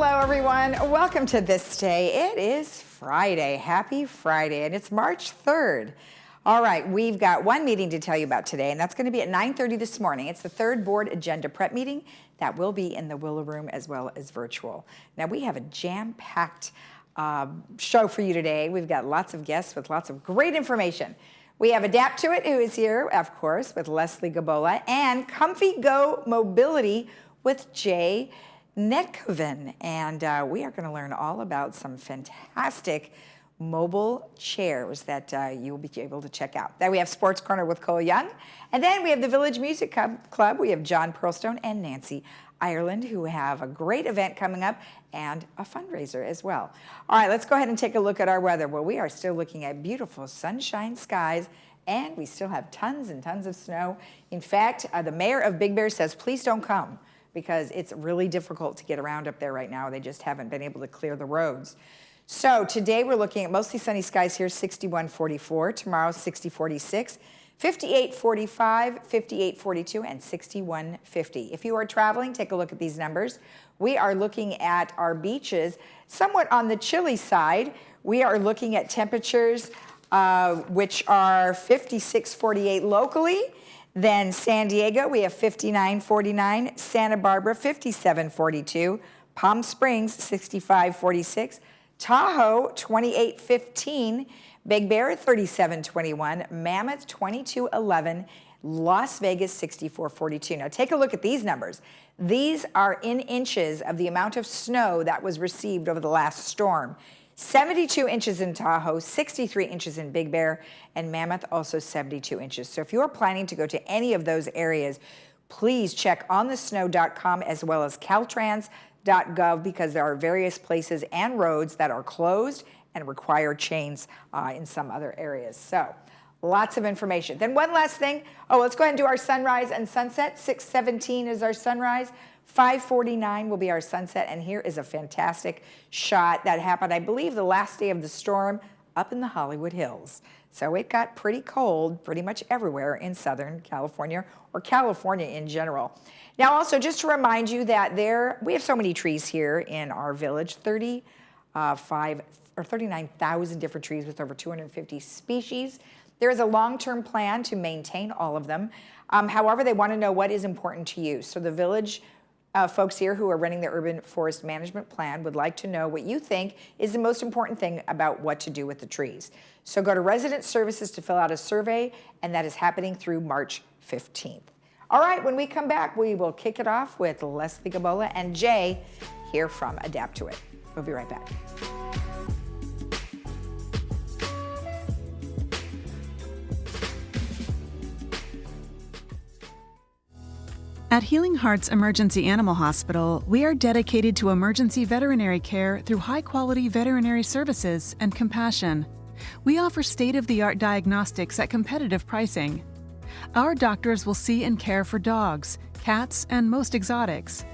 Hello, everyone. Welcome to This Day. It is Friday. Happy Friday, and it's March 3rd. All right, we've got one meeting to tell you about today, and that's going to be at 9:30 this morning. It's the third board agenda prep meeting that will be in the Willow Room as well as virtual. Now, we have a jam-packed show for you today. We've got lots of guests with lots of great information. We have Adapt to It, who is here, of course, with Leslie Gabola, and Comfy Go Mobility with Jay Netkoven. And we are going to learn all about some fantastic mobile chairs that you will be able to check out. Then we have Sports Corner with Cole Young. And then we have the Village Music Club. We have John Pearlstone and Nancy Ireland, who have a great event coming up and a fundraiser as well. All right, let's go ahead and take a look at our weather. Well, we are still looking at beautiful sunshine skies, and we still have tons and tons of snow. In fact, the mayor of Big Bear says, please don't come, because it's really difficult to get around up there right now. They just haven't been able to clear the roads. So today we're looking at mostly sunny skies here, 61-44. Tomorrow, 60-46. 58-45, 58-42, and 61-50. If you are traveling, take a look at these numbers. We are looking at our beaches somewhat on the chilly side. We are looking at temperatures which are 56-48 locally. Then San Diego, we have 59-49. Santa Barbara, 57-42. Palm Springs, 65-46. Tahoe, 28-15. Big Bear, 37-21. Mammoth, 22-11. Las Vegas, 64-42. Now take a look at these numbers. These are in inches of the amount of snow that was received over the last storm. 72 inches in Tahoe, 63 inches in Big Bear, and Mammoth also 72 inches. So if you're planning to go to any of those areas, please check onthesnow.com as well as caltrans.gov, because there are various places and roads that are closed and require chains in some other areas. So lots of information. Then one last thing. Let's go ahead and do our sunrise and sunset. 6:17 is our sunrise. 5:49 will be our sunset. And here is a fantastic shot that happened, I believe, the last day of the storm up in the Hollywood Hills. So it got pretty cold pretty much everywhere in Southern California, or California in general. Now also, just to remind you that we have so many trees here in our village, 39,000 different trees with over 250 species. There is a long-term plan to maintain all of them. However, they want to know what is important to you. So the village folks here who are running the urban forest management plan would like to know what you think is the most important thing about what to do with the trees. So go to Resident Services to fill out a survey, and that is happening through March 15th. All right, when we come back, we will kick it off with Leslie Gabola and Jay here from Adapt to It. We'll be right back. At Healing Hearts Emergency Animal Hospital, we are dedicated to emergency veterinary care through high-quality veterinary services and compassion. We offer state-of-the-art diagnostics at competitive pricing. Our doctors will see and care for dogs, cats, and most exotics.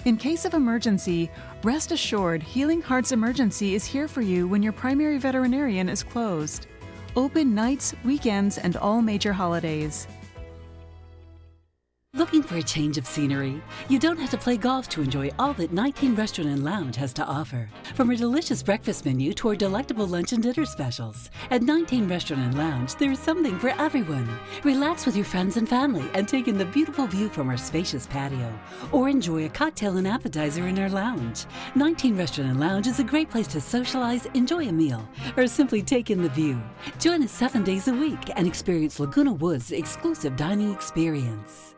In case of emergency, rest assured Healing Hearts Emergency is here for you when your primary veterinarian is closed. Open nights, weekends, and all major holidays. Looking for a change of scenery? You don't have to play golf to enjoy all that 19 Restaurant and Lounge has to offer. From our delicious breakfast menu to our delectable lunch and dinner specials. At 19 Restaurant and Lounge, there is something for everyone. Relax with your friends and family and take in the beautiful view from our spacious patio. Or enjoy a cocktail and appetizer in our lounge. 19 Restaurant and Lounge is a great place to socialize, enjoy a meal, or simply take in the view. Join us 7 days a week and experience Laguna Woods' exclusive dining experience.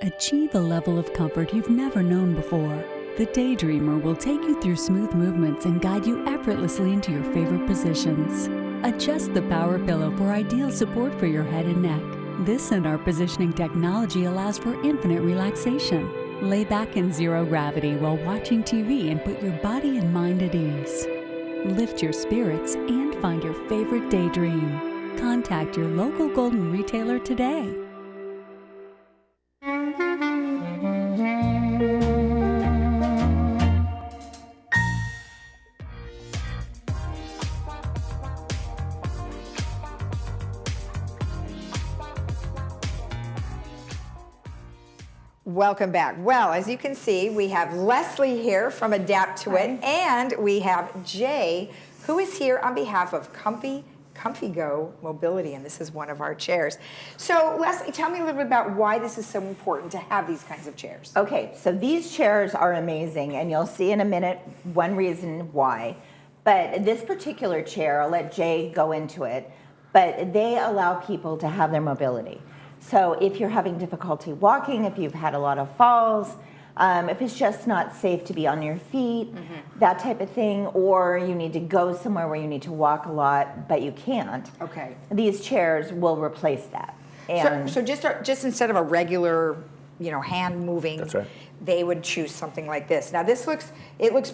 Achieve a level of comfort you've never known before. The Daydreamer will take you through smooth movements and guide you effortlessly into your favorite positions. Adjust the power pillow for ideal support for your head and neck. This and our positioning technology allows for infinite relaxation. Lay back in zero gravity while watching TV and put your body and mind at ease. Lift your spirits and find your favorite daydream. Contact your local Golden retailer today. Welcome back. Well, as you can see, we have Leslie here from Adapt to It, and we have Jay, who is here on behalf of Comfy Go Mobility, and this is one of our chairs. So, Leslie, tell me a little bit about why this is so important to have these kinds of chairs. Okay, so these chairs are amazing, and you'll see in a minute one reason why. But this particular chair, I'll let Jay go into it, but they allow people to have their mobility. So if you're having difficulty walking, if you've had a lot of falls, if it's just not safe to be on your feet, that type of thing, or you need to go somewhere where you need to walk a lot, but you can't. Okay. These chairs will replace that. And so just instead of a regular, hand moving, That's right. they would choose something like this. Now this looks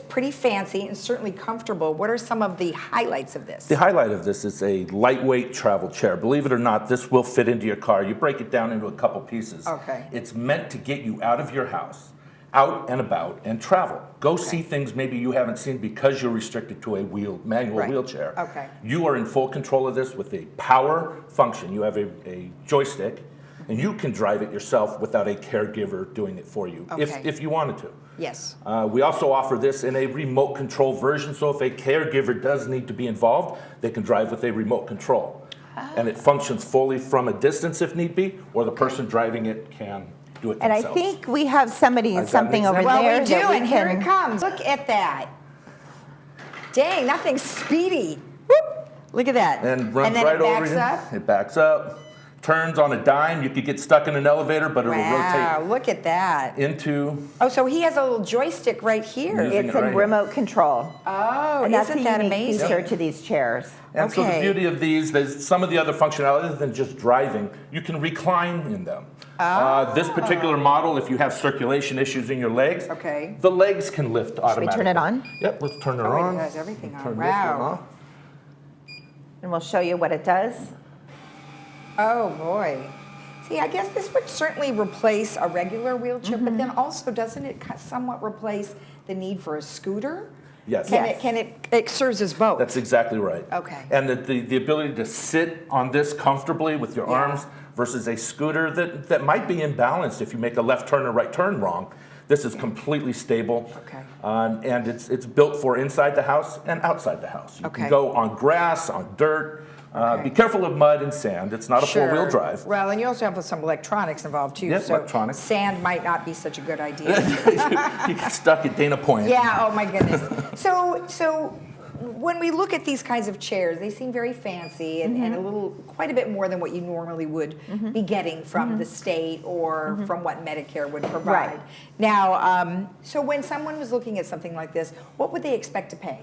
pretty fancy and certainly comfortable. What are some of the highlights of this? The highlight of this is a lightweight travel chair. Believe it or not, this will fit into your car. You break it down into a couple pieces. Okay. It's meant to get you out of your house, out and about, and travel. Go see things maybe you haven't seen because you're restricted to a manual wheelchair. Okay. You are in full control of this with a power function. You have a joystick, and you can drive it yourself without a caregiver doing it for you, if you wanted to. Yes. We also offer this in a remote control version, so if a caregiver does need to be involved, they can drive with a remote control. And it functions fully from a distance if need be, or the person driving it can do it and themselves. I think we have something over Well, there we do, that we and can. here it comes. Look at that. Dang, that thing's speedy. Whoop. Look at that. And runs then right it over backs you. up. It backs up, turns on a dime. You could get stuck in an elevator, but it'll Wow, rotate look at that. into. Oh, so he has a little joystick right here. Using It's it a right here. remote control. Oh, And that's isn't a that unique amazing? feature to these chairs. And so the Okay. beauty of these, there's some of the other functionality other than just driving, you can recline in them. This particular model, if you have circulation issues in your legs, the legs can lift automatically. Should we turn it on? Yep, let's turn it Oh, on. it has everything on. Turn this one Wow. off. And we'll show you what it does. Oh, boy. See, I guess this would certainly replace a regular wheelchair, but then also doesn't it somewhat replace the need for a scooter? Yes. It serves as both. That's exactly right. Okay. And the ability to sit on this comfortably with your arms versus a scooter that might be imbalanced if you make a left turn or right turn wrong. This is completely stable. Okay. And it's built for inside the house and outside the house. You can go on grass, on dirt. Be careful of mud and sand. It's not a four-wheel drive. Well, and you also have some electronics involved too. Yes, so electronics. Sand might not be such a good idea. You get stuck at Dana Point. Yeah, oh my goodness. So when we look at these kinds of chairs, they seem very fancy and quite a bit more than what you normally would be getting from the state or from what Medicare would provide. Right. Now, so when someone was looking at something like this, what would they expect to pay?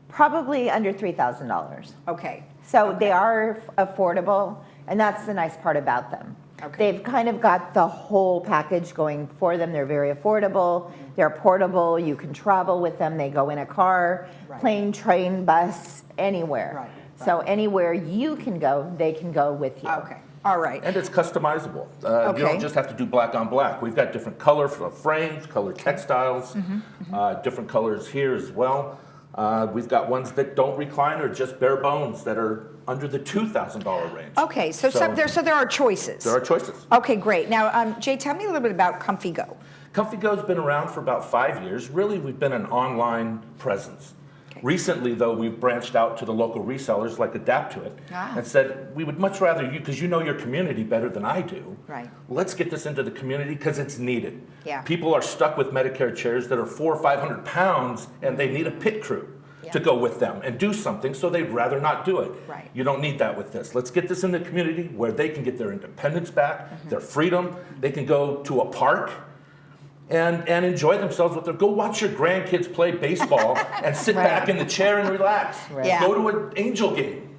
Probably under $3,000. Okay. So they are affordable, and that's the nice part about them. Okay. They've kind of got the whole package going for them. They're very affordable. They're portable. You can travel with them. They go in a car, plane, train, bus, anywhere. Right. So anywhere you can go, they can go with you. Okay. All right. And it's customizable. You don't just have to do black on black. We've got different color frames, color textiles, different colors here as well. We've got ones that don't recline or just bare bones that are under the $2,000 range. Okay, so there are choices. There are choices. Okay, great. Now, Jay, tell me a little bit about Comfy Go. Comfy Go's been around for about 5 years. Really, we've been an online presence. Recently, though, we've branched out to the local resellers like Adapt to It and said, we would much rather you, because you know your community better than I do, let's get this into the community because it's needed. Yeah. People are stuck with Medicare chairs that are 400 or 500 pounds and they need a pit crew to go with them and do something, so they'd rather not do it. Right. You don't need that with this. Let's get this in the community where they can get their independence back, their freedom. They can go to a park and enjoy themselves with their, go watch your grandkids play baseball and sit back in the chair and relax. Yeah. Go to an Angel game.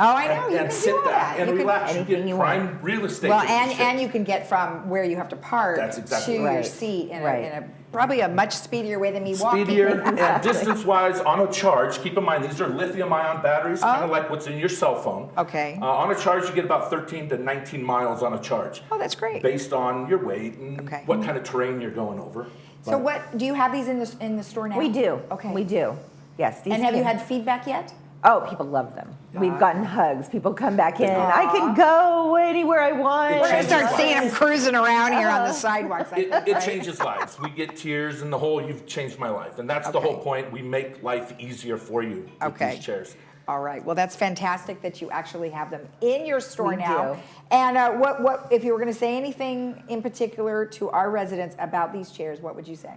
Oh, I know. You and can sit do all back that. and You can- relax. You anything get you prime real estate. Well, with this shit. and you can get from where you have to park That's exactly to right. your seat in, Right. a probably a much speedier way than me walking. Speedier and distance-wise on a charge. Keep in mind, these are lithium-ion batteries, kind of like what's in your cell phone. Okay. On a charge, you get about 13 to 19 miles on a charge. Oh, that's great. Based on your weight and Okay. what kind of terrain you're going over. So what, do you have these in the store now? We do. Okay. We do. Yes. These And have you can- had feedback yet? Oh, people love them. We've gotten hugs. People come back in. I can go anywhere I want. It We're gonna changes start lives. seeing them cruising around here on the sidewalks. It changes lives. We get tears and the whole, you've changed my life. And that's the Okay. whole point. We make life easier for you with Okay. these chairs. All right. Well, that's fantastic that you actually have them in your store We now. do. And what if you were going to say anything in particular to our residents about these chairs? What would you say?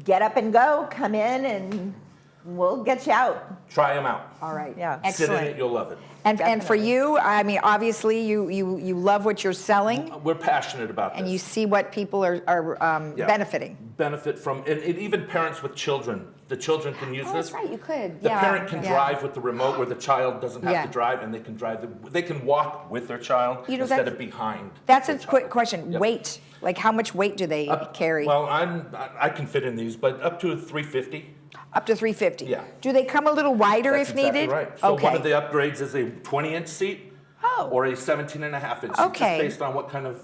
Get up and go. Come in and we'll get you out. Try them out. All right. Yeah. Sit in Excellent. it, you'll love it. And for Definitely. you, I mean, obviously, you love what you're selling, We're passionate about and this. you see what people are Yeah. benefiting. Benefit from, and even parents with children. The children can use Oh, this. that's right. You could. The yeah. parent can yeah. drive with the remote where the child doesn't have Yeah. to drive, and they can drive. They can walk with their child You know, instead that's- of behind. That's their a quick child. question. Yep. Weight. Like, how much weight do they carry? Well, I can fit in these, but up to 350. Up to 350. Yeah. Do they come a little wider That's if exactly needed? right. So okay. one of the upgrades is a 20-inch seat Oh. or a 17.5-inch seat, Okay. just based on what kind of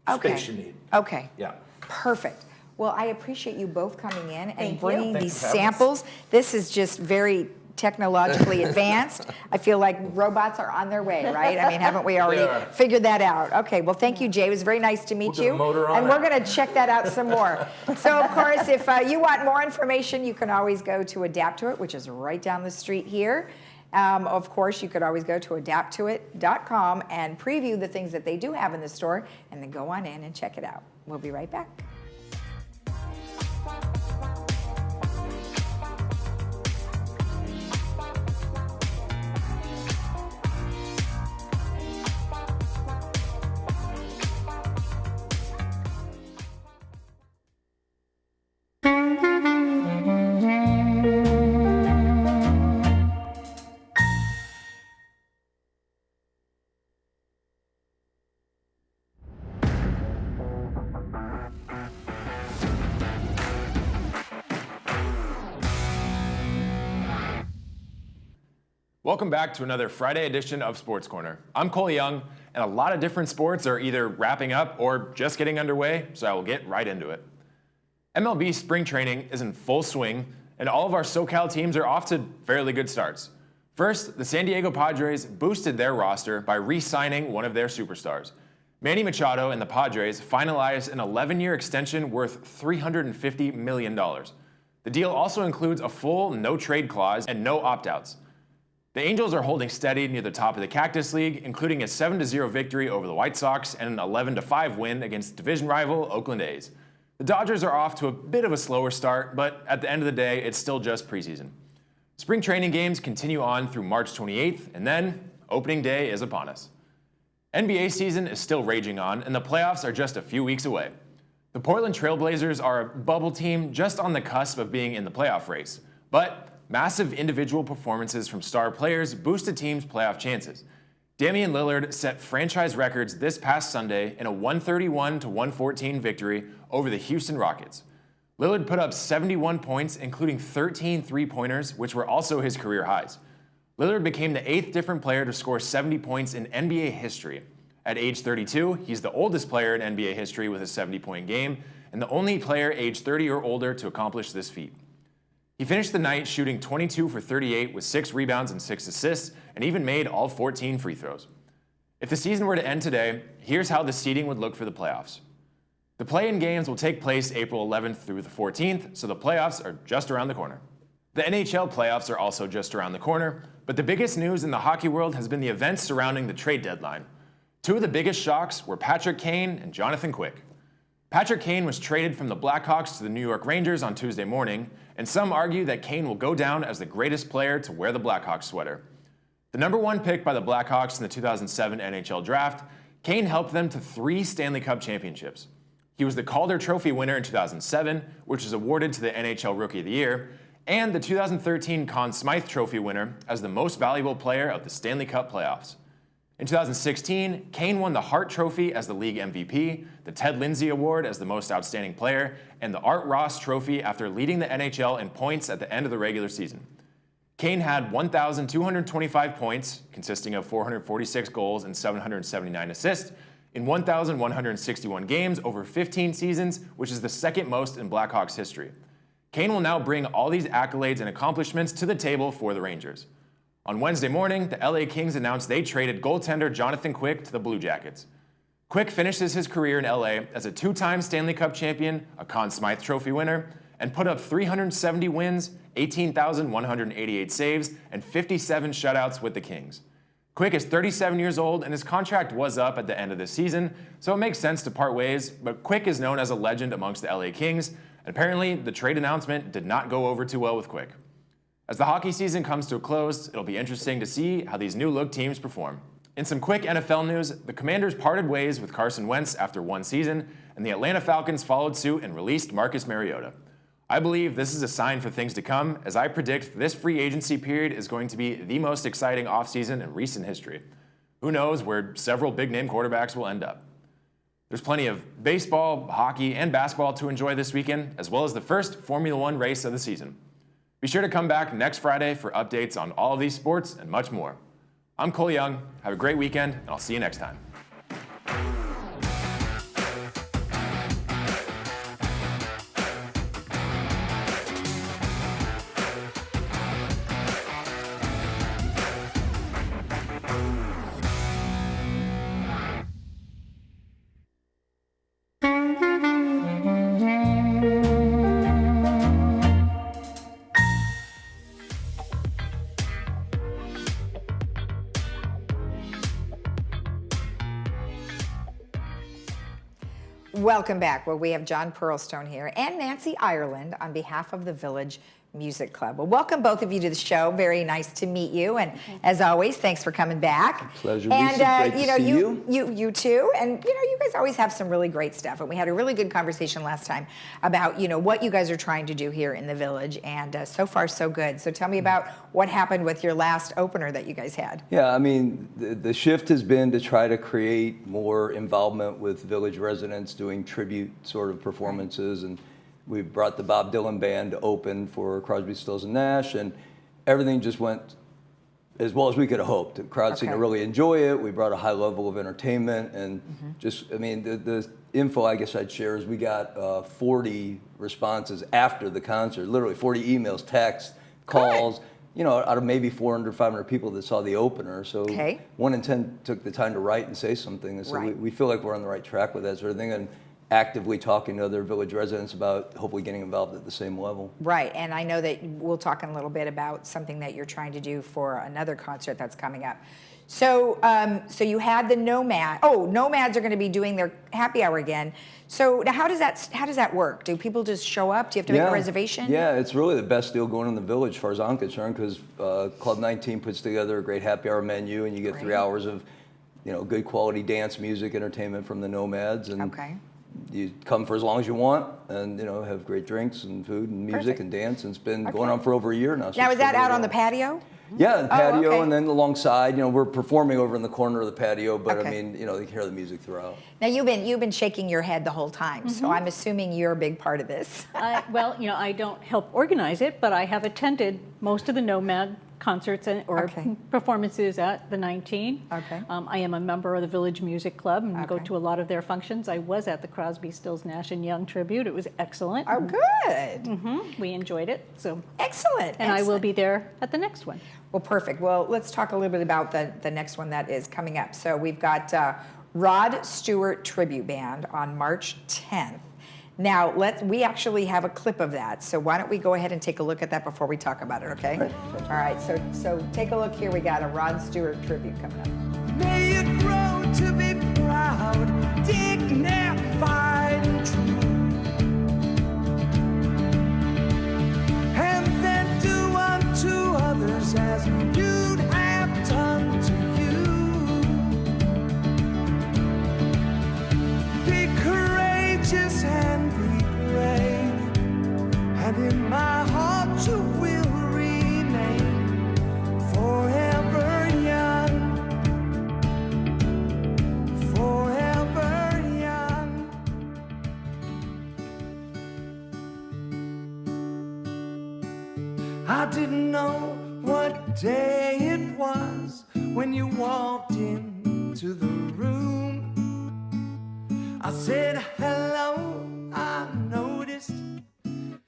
Okay. space you need. Okay. Yeah. Perfect. Well, I appreciate you both coming in and Thank you. bringing Thanks these for having us. samples. This is just very technologically advanced. I feel like robots are on their way, right? I mean, haven't we already They are. figured that out? Okay, well, thank you, Jay. It was very nice to meet We'll get you. a motor on And we're it. going to check that out some more. So, of course, if you want more information, you can always go to Adapt to It, which is right down the street here. Of course, you could always go to adapttoit.com and preview the things that they do have in the store, and then go on in and check it out. We'll be right back. Welcome back to another Friday edition of Sports Corner. I'm Cole Young, and a lot of different sports are either wrapping up or just getting underway, so I will get right into it. MLB spring training is in full swing, and all of our SoCal teams are off to fairly good starts. First, the San Diego Padres boosted their roster by re-signing one of their superstars. Manny Machado and the Padres finalized an 11-year extension worth $350 million. The deal also includes a full no-trade clause and no opt-outs. The Angels are holding steady near the top of the Cactus League, including a 7-0 victory over the White Sox and an 11-5 win against division rival Oakland A's. The Dodgers are off to a bit of a slower start, but at the end of the day, it's still just preseason. Spring training games continue on through March 28th, and then opening day is upon us. NBA season is still raging on, and the playoffs are just a few weeks away. The Portland Trail Blazers are a bubble team just on the cusp of being in the playoff race, but massive individual performances from star players boosted teams' playoff chances. Damian Lillard set franchise records this past Sunday in a 131-114 victory over the Houston Rockets. Lillard put up 71 points, including 13 three-pointers, which were also his career highs. Lillard became the 8th different player to score 70 points in NBA history. At age 32, he's the oldest player in NBA history with a 70-point game, and the only player age 30 or older to accomplish this feat. He finished the night shooting 22 for 38 with 6 rebounds and 6 assists, and even made all 14 free throws. If the season were to end today, here's how the seeding would look for the playoffs. The play-in games will take place April 11th through the 14th, so the playoffs are just around the corner. The NHL playoffs are also just around the corner, but the biggest news in the hockey world has been the events surrounding the trade deadline. Two of the biggest shocks were Patrick Kane and Jonathan Quick. Patrick Kane was traded from the Blackhawks to the New York Rangers on Tuesday morning, and some argue that Kane will go down as the greatest player to wear the Blackhawks sweater. The number 1 pick by the Blackhawks in the 2007 NHL draft, Kane helped them to 3 Stanley Cup championships. He was the Calder Trophy winner in 2007, which was awarded to the NHL Rookie of the Year, and the 2013 Conn Smythe Trophy winner as the most valuable player of the Stanley Cup playoffs. In 2016, Kane won the Hart Trophy as the league MVP, the Ted Lindsay Award as the most outstanding player, and the Art Ross Trophy after leading the NHL in points at the end of the regular season. Kane had 1,225 points, consisting of 446 goals and 779 assists, in 1,161 games over 15 seasons, which is the second most in Blackhawks history. Kane will now bring all these accolades and accomplishments to the table for the Rangers. On Wednesday morning, the LA Kings announced they traded goaltender Jonathan Quick to the Blue Jackets. Quick finishes his career in LA as a two-time Stanley Cup champion, a Conn Smythe Trophy winner, and put up 370 wins, 18,188 saves, and 57 shutouts with the Kings. Quick is 37 years old, and his contract was up at the end of this season, so it makes sense to part ways, but Quick is known as a legend amongst the LA Kings, and apparently the trade announcement did not go over too well with Quick. As the hockey season comes to a close, it'll be interesting to see how these new look teams perform. In some quick NFL news, the Commanders parted ways with Carson Wentz after one season, and the Atlanta Falcons followed suit and released Marcus Mariota. I believe this is a sign for things to come, as I predict this free agency period is going to be the most exciting offseason in recent history. Who knows where several big-name quarterbacks will end up. There's plenty of baseball, hockey, and basketball to enjoy this weekend, as well as the first Formula One race of the season. Be sure to come back next Friday for updates on all of these sports and much more. I'm Cole Young. Have a great weekend, and I'll see you next time. Welcome back. Well, we have John Pearlstone here and Nancy Ireland on behalf of the Village Music Club. Well, welcome both of you to the show. Very nice to meet you, and as always, thanks for coming back. Pleasure, and, Lisa. Great to see you too, and you guys always have some really great stuff. And we had a really good conversation last time about what you guys are trying to do here in the Village, and so far so good. So tell me about what happened with your last opener that you guys had. Yeah, I mean, the shift has been to try to create more involvement with Village residents, doing tribute sort of performances, and we brought the Bob Dylan Band to open for Crosby, Stills, and Nash, and everything just went as well as we could have hoped. The crowd seemed to really enjoy it. We brought a high level of entertainment, and the info I guess I'd share is we got 40 responses after the concert, literally 40 emails, texts, calls, out of maybe 400, 500 people that saw the opener. So 1 in 10 took the time to write and say something. And so we feel like we're on the right track with that sort of thing, and actively talking to other Village residents about hopefully getting involved at the same level. Right, and I know that we'll talk in a little bit about something that you're trying to do for another concert that's coming up. So, so you had the Nomad. Oh, Nomads are going to be doing their happy hour again. So now how does that work? Do people just show up? Do you have to make a reservation? Yeah, it's really the best deal going in the Village as far as I'm concerned, because Club 19 puts together a great happy hour menu, and you get 3 hours of good quality dance music entertainment from the Nomads. And you come for as long as you want, and have great drinks and food and music and dance, and it's been going on for over a year now. So now is that out on the patio? Yeah, the patio, and then alongside, we're performing over in the corner of the patio, but I mean, they can hear the music throughout. Now you've been shaking your head the whole time, so I'm assuming you're a big part of this. Well, I don't help organize it, but I have attended most of the Nomad concerts or performances at the 19. I am a member of the Village Music Club and go to a lot of their functions. I was at the Crosby, Stills, Nash and Young tribute. It was excellent. Oh, good. We enjoyed it. So excellent. And I will be there at the next one. Well, perfect. Well, let's talk a little bit about the next one that is coming up. So we've got Rod Stewart Tribute Band on March 10th. Now, we actually have a clip of that, so why don't we go ahead and take a look at that before we talk about it, okay? All right, so take a look here. We got a Rod Stewart tribute coming up. May you grow to be proud, dignified and true, and then do unto others as you'd have done to you. Be courageous and be brave, and in my heart you will. I didn't know what day it was when you walked into the room. I said hello, I noticed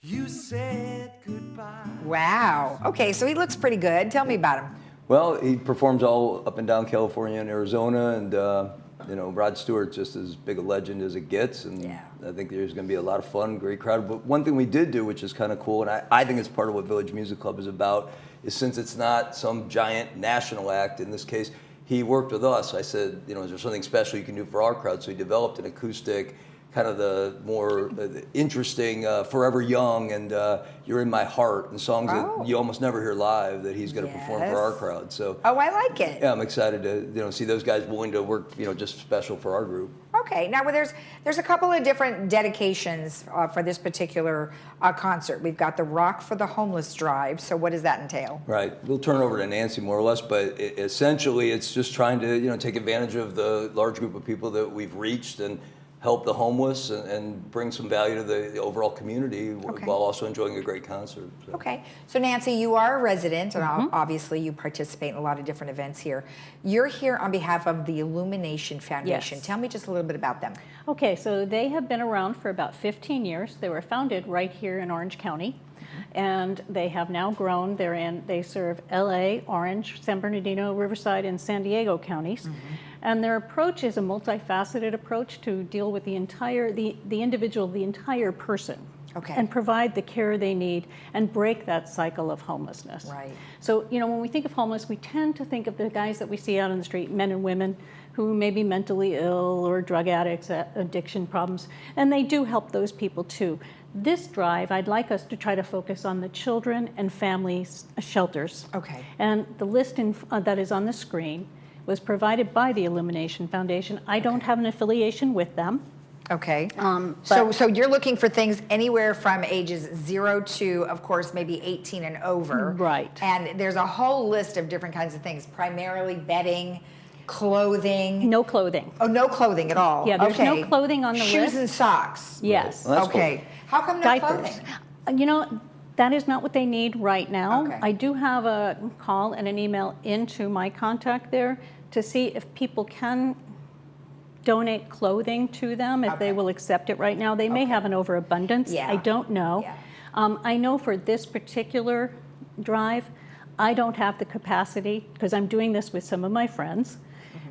you said goodbye. Wow. Okay, so he looks pretty good. Tell me about him. Well, he performs all up and down California and Arizona, and you know, Rod Stewart's just as big a legend as it gets, and Yeah. I think there's going to be a lot of fun, great crowd. But one thing we did do, which is kind of cool, and I think it's part of what Village Music Club is about, is since it's not some giant national act, in this case, he worked with us. I said, you know, is there something special you can do for our crowd? So he developed an acoustic, kind of the more interesting Forever Young and You're in My Heart, and songs that you almost never hear live that he's going to perform for our crowd. So Oh, I like it. yeah, I'm excited to see those guys willing to work just special for our group. Okay, now there's a couple of different dedications for this particular concert. We've got the Rock for the Homeless Drive. So what does that entail? Right. We'll turn over to Nancy more or less, but essentially it's just trying to take advantage of the large group of people that we've reached and help the homeless and bring some value to the overall community while also enjoying a great concert. So. Okay, so Nancy, you are a resident, and obviously you participate in a lot of different events here. You're here on behalf of the Illumination Foundation. Yes. Tell me just a little bit about them. Okay, so they have been around for about 15 years. They were founded right here in Orange County, and they have now grown. They serve LA, Orange, San Bernardino, Riverside, and San Diego counties. And their approach is a multifaceted approach to deal with the individual, the entire person. Okay. And provide the care they need and break that cycle of homelessness. Right. So, when we think of homeless, we tend to think of the guys that we see out on the street, men and women who may be mentally ill or drug addicts, addiction problems, and they do help those people too. This drive, I'd like us to try to focus on the children and families shelters. Okay. And the list that is on the screen was provided by the Illumination Foundation. I don't have an affiliation with them. Okay. But- So you're looking for things anywhere from ages 0 to, of course, maybe 18 and over. Right. And there's a whole list of different kinds of things, primarily bedding, clothing. No clothing. Oh, no clothing at all. Yeah, there's no Okay. clothing on the Shoes list. and socks. Yes. Well, that's Okay. How come no Diapers. clothing? That is not what they need right now. Okay. I do have a call and an email into my contact there to see if people can donate clothing to them, if they Okay. will accept it right now. They may have an overabundance. Yeah. I don't know. Yeah. I know for this particular drive, I don't have the capacity because I'm doing this with some of my friends.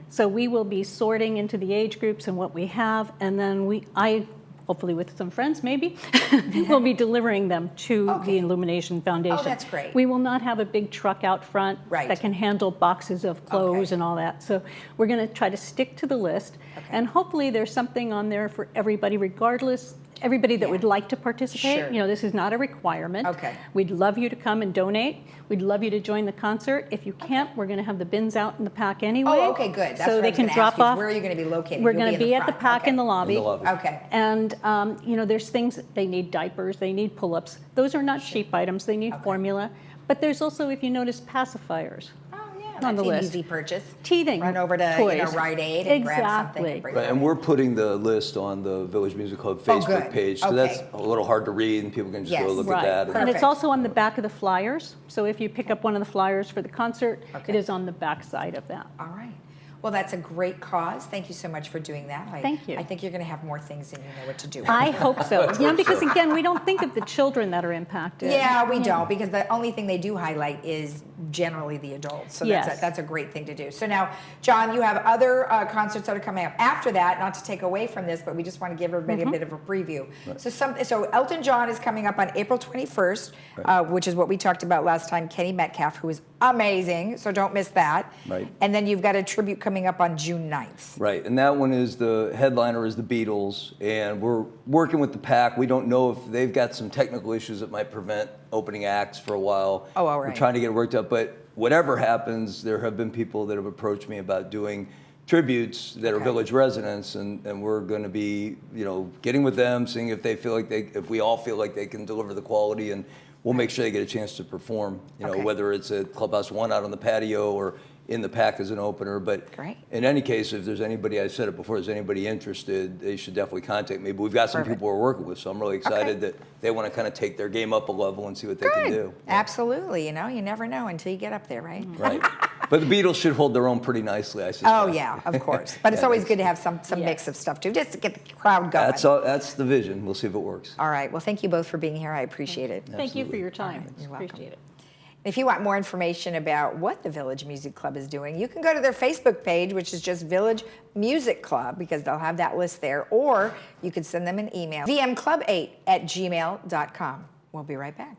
So we will be sorting into the age groups and what we have, and then I hopefully with some friends maybe, we'll be delivering them to the Illumination Foundation. Oh, that's great. We will not have a big truck out front Right. that can handle boxes of clothes Okay. and all that. So we're going to try to stick to the list, and hopefully there's something on there for everybody, regardless. Everybody that would like to participate. Sure. This is not a requirement. Okay. We'd love you to come and donate. We'd love you to join the concert. If you can't, we're going to have the bins out in the pack anyway. Oh, okay, good. That's so what they I was can gonna drop ask you, is off. where are you going to be located? We're You'll going to in be at the front. pack Okay. in the lobby. In the lobby. Okay. And there's things that they need: diapers, they need pull-ups. Those are not cheap items. They need formula. But there's also, if you notice, pacifiers. Oh, yeah. On That's the an list. easy purchase. Teething Run over to toys. Rite Aid and grab something Exactly. and bring Right, it and home. we're putting the list on the Village Music Club Oh, Facebook good. page, so Okay. that's a little hard to read, and people can just Yes. go look Right. at that. And it's Perfect. also on the back of the flyers. So if you pick up one of the flyers for the concert, Okay. it is on the back side of that. All right. Well, that's a great cause. Thank you so much for doing that. Thank you. I think you're going to have more things than you know what to do. I hope so. Because again, we don't think of the children that are impacted. Yeah, we don't, because the only thing they do highlight is generally the adults. So Yes. that's a great thing to do. So now, John, you have other concerts that are coming up after that, not to take away from this, but we just want to give everybody a bit of a preview. So Elton John is coming up on April 21st, which is what we talked about last time, Kenny Metcalf, who is amazing, so don't miss that. Right. And then you've got a tribute coming up on June 9th. Right, and that one is the headliner is the Beatles, and we're working with the pack. We don't know if they've got some technical issues that might prevent opening acts for a while. Oh, all right. We're trying to get it worked out, but whatever happens, there have been people that have approached me about doing tributes that are village residents, and we're going to be, getting with them, seeing if they feel like if we all feel like they can deliver the quality, and we'll make sure they get a chance to perform. Whether it's at Clubhouse One out on the patio or in the pack as an opener. But Great. in any case, if there's anybody, I said it before, if there's anybody interested, they should definitely contact me. But we've got some Perfect. people we're working with, so I'm really excited that they want to kind of take their game up a level and see what they can do. Absolutely. You know, you never know until you get up there, right? Right. But the Beatles should hold their own pretty nicely, I suspect. Oh, yeah, of course. But it's always good to have some mix of stuff, too, just to get the crowd going. That's the vision. We'll see if it works. All right. Well, thank you both for being here. I appreciate it. Thank you for your time. You're welcome. Appreciate it. If you want more information about what the Village Music Club is doing, you can go to their Facebook page, which is just Village Music Club, because they'll have that list there, or you could send them an email, vmclub8@gmail.com. We'll be right back.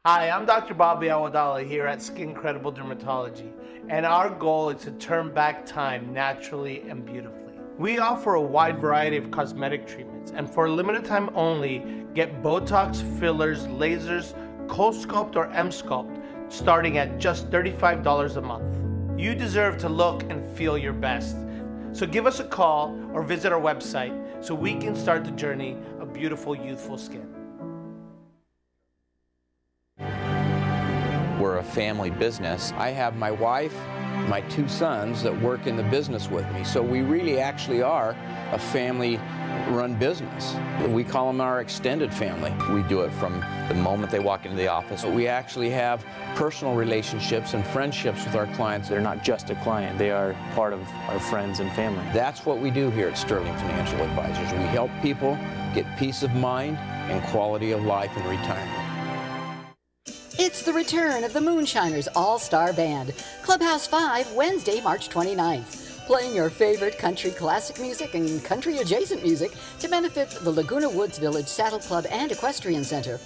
Hi, I'm Dr. Bobby Awadala here at Skin Credible Dermatology, and our goal is to turn back time naturally and beautifully. We offer a wide variety of cosmetic treatments, and for a limited time only, get Botox, fillers, lasers, CoSculpt or M-Sculpt, starting at just $35 a month. You deserve to look and feel your best. So give us a call or visit our website so we can start the journey of beautiful, youthful skin. We're a family business. I have my wife, my 2 sons that work in the business with me. So we really actually are a family-run business. We call them our extended family. We do it from the moment they walk into the office. We actually have personal relationships and friendships with our clients. They're not just a client, they are part of our friends and family. That's what we do here at Sterling Financial Advisors. We help people get peace of mind and quality of life in retirement. It's the return of the Moonshiners All-Star Band. Clubhouse 5, Wednesday, March 29th. Playing your favorite country classic music and country-adjacent music to benefit the Laguna Woods Village Saddle Club and Equestrian Center.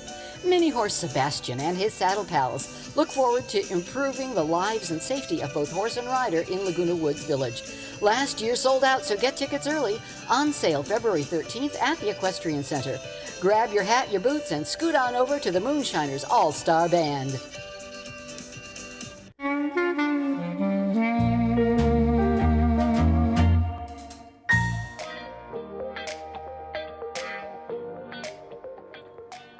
Mini Horse Sebastian and his saddle pals look forward to improving the lives and safety of both horse and rider in Laguna Woods Village. Last year sold out, so get tickets early. On sale February 13th at the Equestrian Center. Grab your hat, your boots, and scoot on over to the Moonshiners All-Star Band.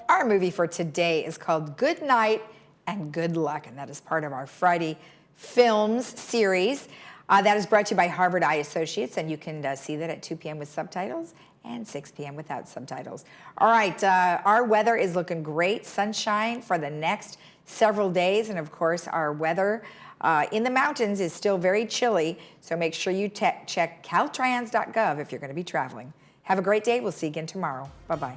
Our movie for today is called Good Night and Good Luck, and that is part of our Friday Films series. That is brought to you by Harvard Eye Associates, and you can see that at 2 p.m. with subtitles and 6 p.m. without subtitles. All right, our weather is looking great. Sunshine for the next several days, and of course, our weather in the mountains is still very chilly, so make sure you check caltrans.gov if you're going to be traveling. Have a great day. We'll see you again tomorrow. Bye-bye.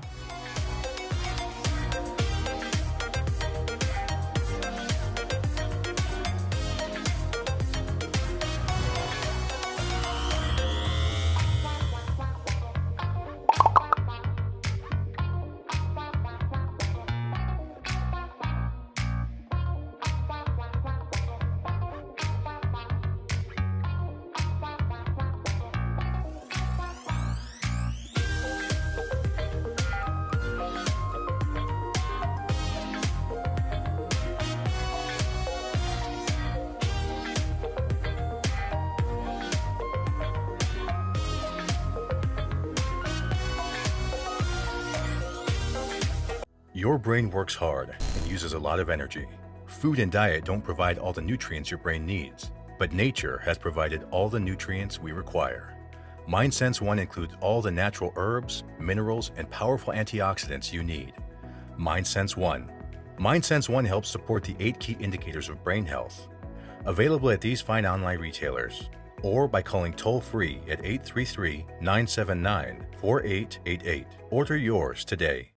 Your brain works hard and uses a lot of energy. Food and diet don't provide all the nutrients your brain needs, but nature has provided all the nutrients we require. MindSense One includes all the natural herbs, minerals, and powerful antioxidants you need. MindSense One. MindSense One helps support the 8 key indicators of brain health. Available at these fine online retailers, or by calling toll-free at 833-979-4888. Order yours today.